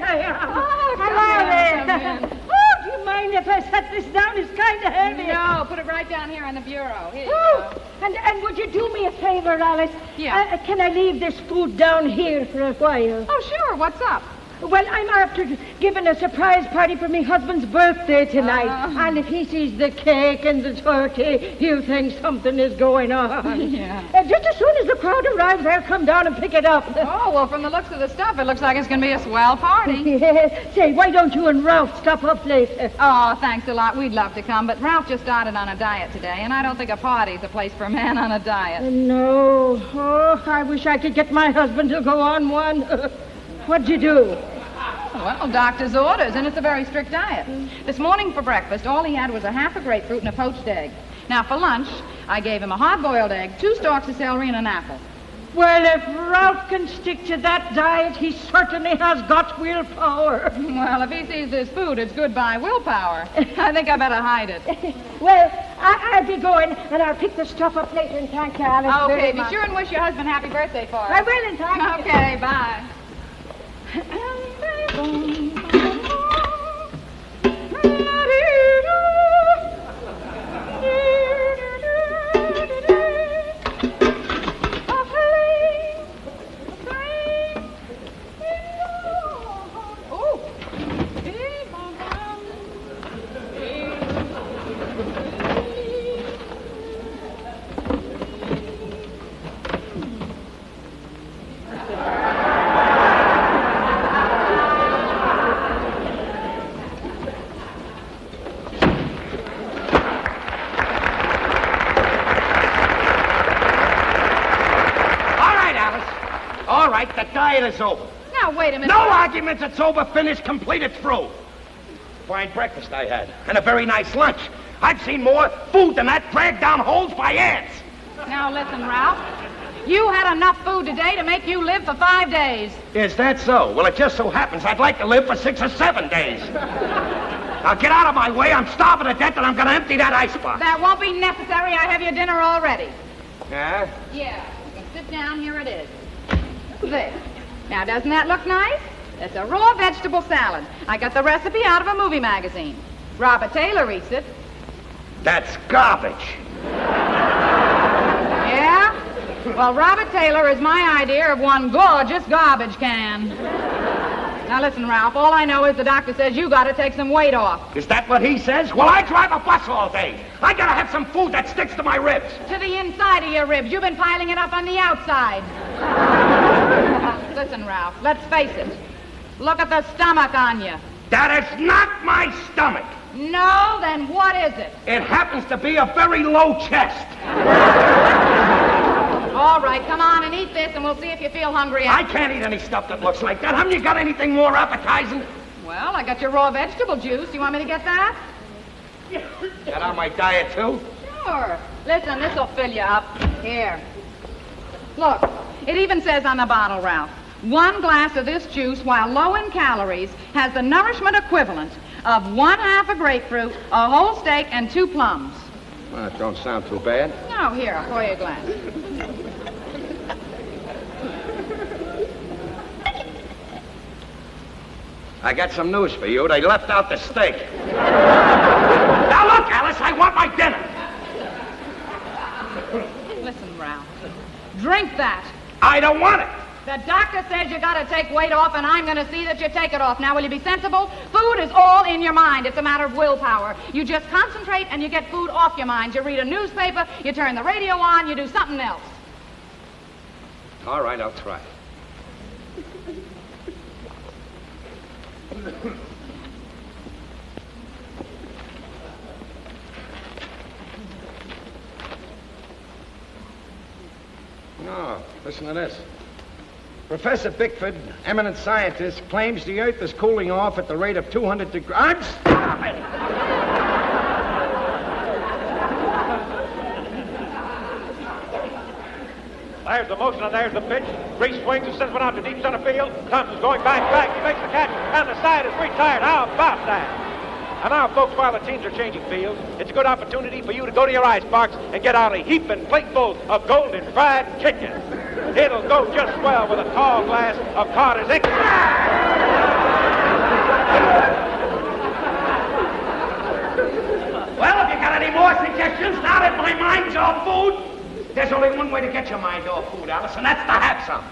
I am. Oh, Hello there. Oh, do you mind if I set this down? It's kind of heavy. No, put it right down here on the bureau. Here you Oh, go. and would you do me a favor, Alice? Yeah. Can I leave this food down here for a while? Oh, sure. What's up? Well, I'm after giving a surprise party for my husband's birthday tonight. And if he sees the cake and the turkey, he'll think something is going on. Yeah. Just as soon as the crowd arrives, I'll come down and pick it up. Oh, well, from the looks of the stuff, it looks like it's going to be a swell party. Say, why don't you and Ralph stop up later? Oh, thanks a lot. We'd love to come, but Ralph just started on a diet today, and I don't think a party's a place for a man on a diet. No. Oh, I wish I could get my husband to go on one. What'd you do? Well, doctor's orders, and it's a very strict diet. This morning for breakfast, all he had was a half a grapefruit and a poached egg. Now, for lunch, I gave him a hard-boiled egg, 2 stalks of celery, and an apple. Well, if Ralph can stick to that diet, he certainly has got willpower. Well, if he sees this food, it's goodbye willpower. I think I better hide it. Well, I'll be going, and I'll pick the stuff up later and thank you, Alice. Okay, very be much. sure and wish your husband happy birthday for us. I will, and thank you. Okay, bye. All right, the diet is over. Now, wait a minute. No arguments. It's over. Finished. Completed. Through. Fine breakfast I had, and a very nice lunch. I've seen more food than that dragged down holes by ants. Now, listen, Ralph. You had enough food today to make you live for 5 days. Is that so? Well, it just so happens I'd like to live for 6 or 7 days. Now, get out of my way. I'm starving to death, and I'm going to empty that icebox. That won't be necessary. I have your dinner already. Yeah? Yeah. You can sit down. Here it is. There. Now, doesn't that look nice? It's a raw vegetable salad. I got the recipe out of a movie magazine. Robert Taylor eats it. That's garbage. Yeah? Well, Robert Taylor is my idea of one gorgeous garbage can. Now, listen, Ralph, all I know is the doctor says you got to take some weight off. Is that what he says? Well, I drive a bus all day. I got to have some food that sticks to my ribs. To the inside of your ribs. You've been piling it up on the outside. Listen, Ralph, let's face it. Look at the stomach on you. That is not my stomach. No, then what is it? It happens to be a very low chest. All right, come on and eat this, and we'll see if you feel hungry. I can't eat any stuff that looks like that. Haven't you got anything more appetizing? Well, I got your raw vegetable juice. You want me to get that? That on my diet, too? Sure. Listen, this'll fill you up. Here. Look, it even says on the bottle, Ralph, 1 glass of this juice, while low in calories, has the nourishment equivalent of 1/2 a grapefruit, a whole steak, and 2 plums. Well, that don't sound too bad. No, here, I'll pour you a glass. I got some news for you. They left out the steak. Now look, Alice, I want my dinner. Listen, Ralph. Drink that. I don't want it. The doctor says you got to take weight off, and I'm going to see that you take it off. Now, will you be sensible? Food is all in your mind. It's a matter of willpower. You just concentrate, and you get food off your mind. You read a newspaper, you turn the radio on, you do something else. All right, I'll try. No, listen to this. Professor Bickford, eminent scientist, claims the Earth is cooling off at the rate of 200 degrees. I'm stopping! There's the motion and there's the pitch. Reese swings and sends one out to deep center field. Thompson's going back. He makes the catch, and the side is retired. How about that? And now, folks, while the teams are changing fields, it's a good opportunity for you to go to your icebox and get out a heaping plateful of golden fried chicken. It'll go just well with a tall glass of Carter's Extra. Well, if you got any more suggestions, now that my mind's off food, there's only one way to get your mind off food, Alice, and that's to have some.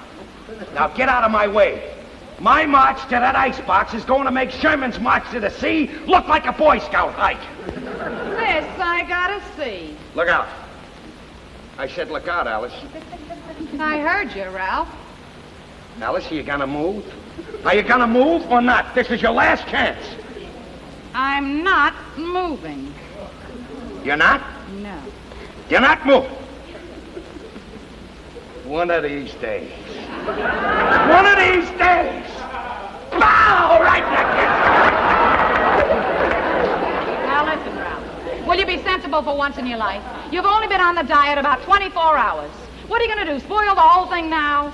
Now get out of my way. My march to that icebox is going to make Sherman's march to the sea look like a Boy Scout hike. This I gotta see. Look out. I said look out, Alice. I heard you, Ralph. Alice, are you gonna move? Are you gonna move or not? This is your last chance. I'm not moving. You're not? No. You're not moving. One of these days. One of these days. Bow right back Now listen, Ralph. Will you be sensible for once in your life? You've only been on the diet about 24 hours. What are you going to do, spoil the whole thing now?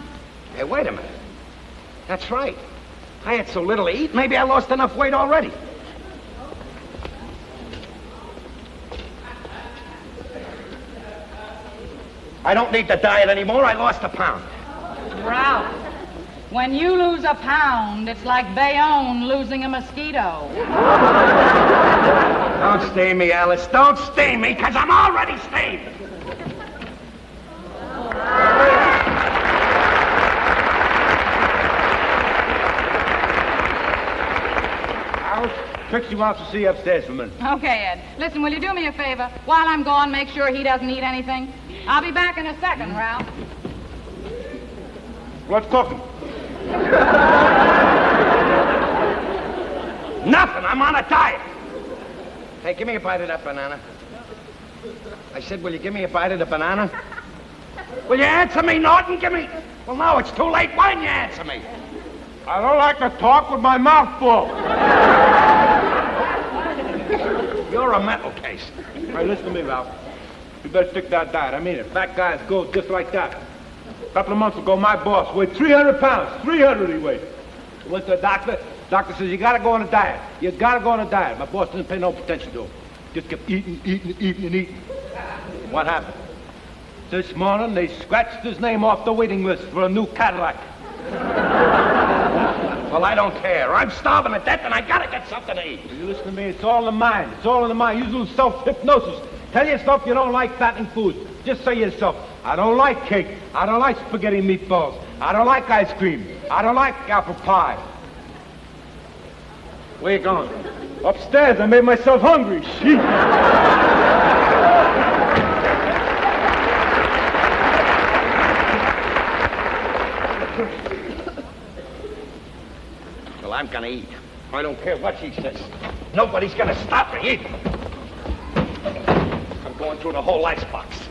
Hey, wait a minute. That's right. I had so little to eat, maybe I lost enough weight already. I don't need the diet anymore. I lost a pound. Ralph, when you lose a pound, it's like Bayonne losing a mosquito. Don't stain me, Alice. Don't stain me, because I'm already stained. Alice, Trixie wants to see you upstairs for a minute. Okay, Ed. Listen, will you do me a favor? While I'm gone, make sure he doesn't eat anything. I'll be back in a second, Ralph. What's cooking? Nothing. I'm on a diet. Hey, give me a bite of that banana. I said, will you give me a bite of the banana? Will you answer me, Norton? Give me... Well, now it's too late. Why didn't you answer me? I don't like to talk with my mouth full. You're a mental case. All right, listen to me, Ralph. You better stick to that diet. I mean it. Fat guys go just like that. A couple of months ago, my boss weighed 300 pounds. 300 he weighed. He went to the doctor. Doctor says, you gotta go on a diet. You gotta go on a diet. My boss didn't pay no attention to him. Just kept eating. What happened? This morning, they scratched his name off the waiting list for a new Cadillac. Well, I don't care. I'm starving to death, and I gotta get something to eat. You listen to me. It's all in the mind. It's all in the mind. Use a little self-hypnosis. Tell yourself you don't like fattening foods. Just say to yourself, I don't like cake. I don't like spaghetti meatballs. I don't like ice cream. I don't like apple pie. Where you going? Upstairs. I made myself hungry. Sheesh. Well, I'm gonna eat. I don't care what she says. Nobody's gonna stop me eating. I'm going through the whole icebox.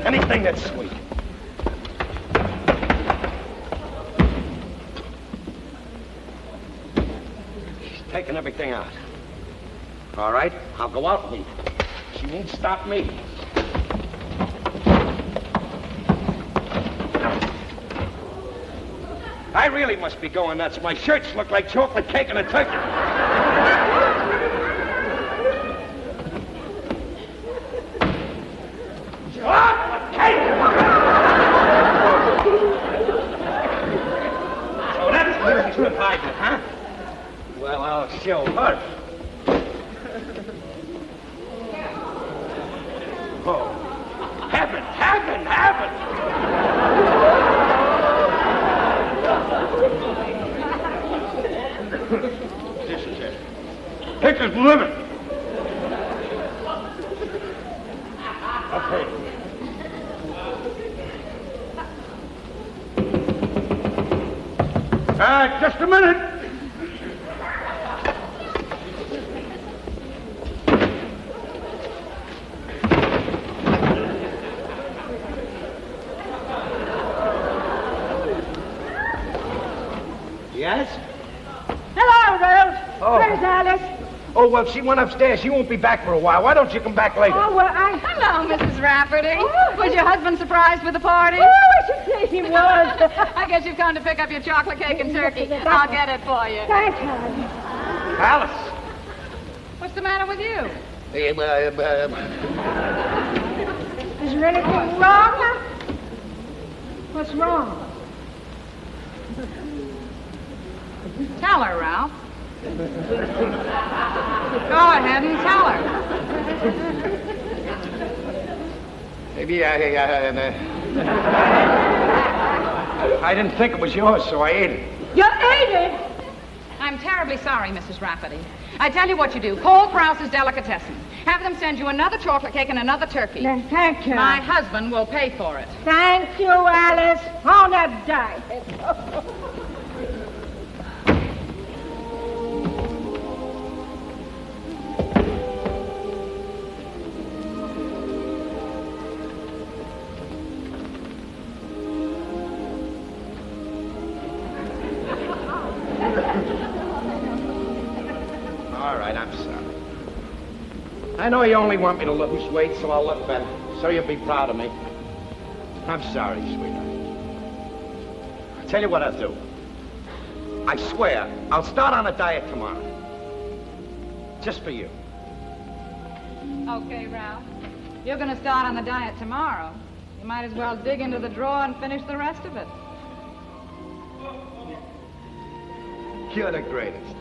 Anything that's sweet. She's taking everything out. All right, I'll go out and eat. She won't stop me. I really must be going nuts. My shirts look like chocolate cake and a turkey. Chocolate cake! So that's where she's been hiding it, huh? Well, I'll show her. Oh, heaven, heaven, heaven! This is it. This is living. Okay. Just a minute. Yes? Hello, Ralph. Oh. Where's Alice? Oh, well, she went upstairs. She won't be back for a while. Why don't you come back later? Oh, well, Hello, Mrs. Rafferty. Oh. Was your husband surprised with the party? Oh, I should say he was. I guess you've come to pick up your chocolate cake and turkey. I'll get it for you. Thanks, honey. Alice. What's the matter with you? Is there anything wrong? What's wrong? Tell her, Ralph. Go ahead and tell her. Maybe I didn't think it was yours, so I ate it. You ate it? I'm terribly sorry, Mrs. Rafferty. I tell you what you do. Call Krause's Delicatessen. Have them send you another chocolate cake and another turkey. Thank you. My husband will pay for it. Thank you, Alice. On a diet. All right, I'm sorry. I know you only want me to lose weight, so I'll look better. So you'll be proud of me. I'm sorry, sweetheart. I'll tell you what I'll do. I swear, I'll start on a diet tomorrow. Just for you. Okay, Ralph. You're going to start on the diet tomorrow. You might as well dig into the drawer and finish the rest of it. You're the greatest.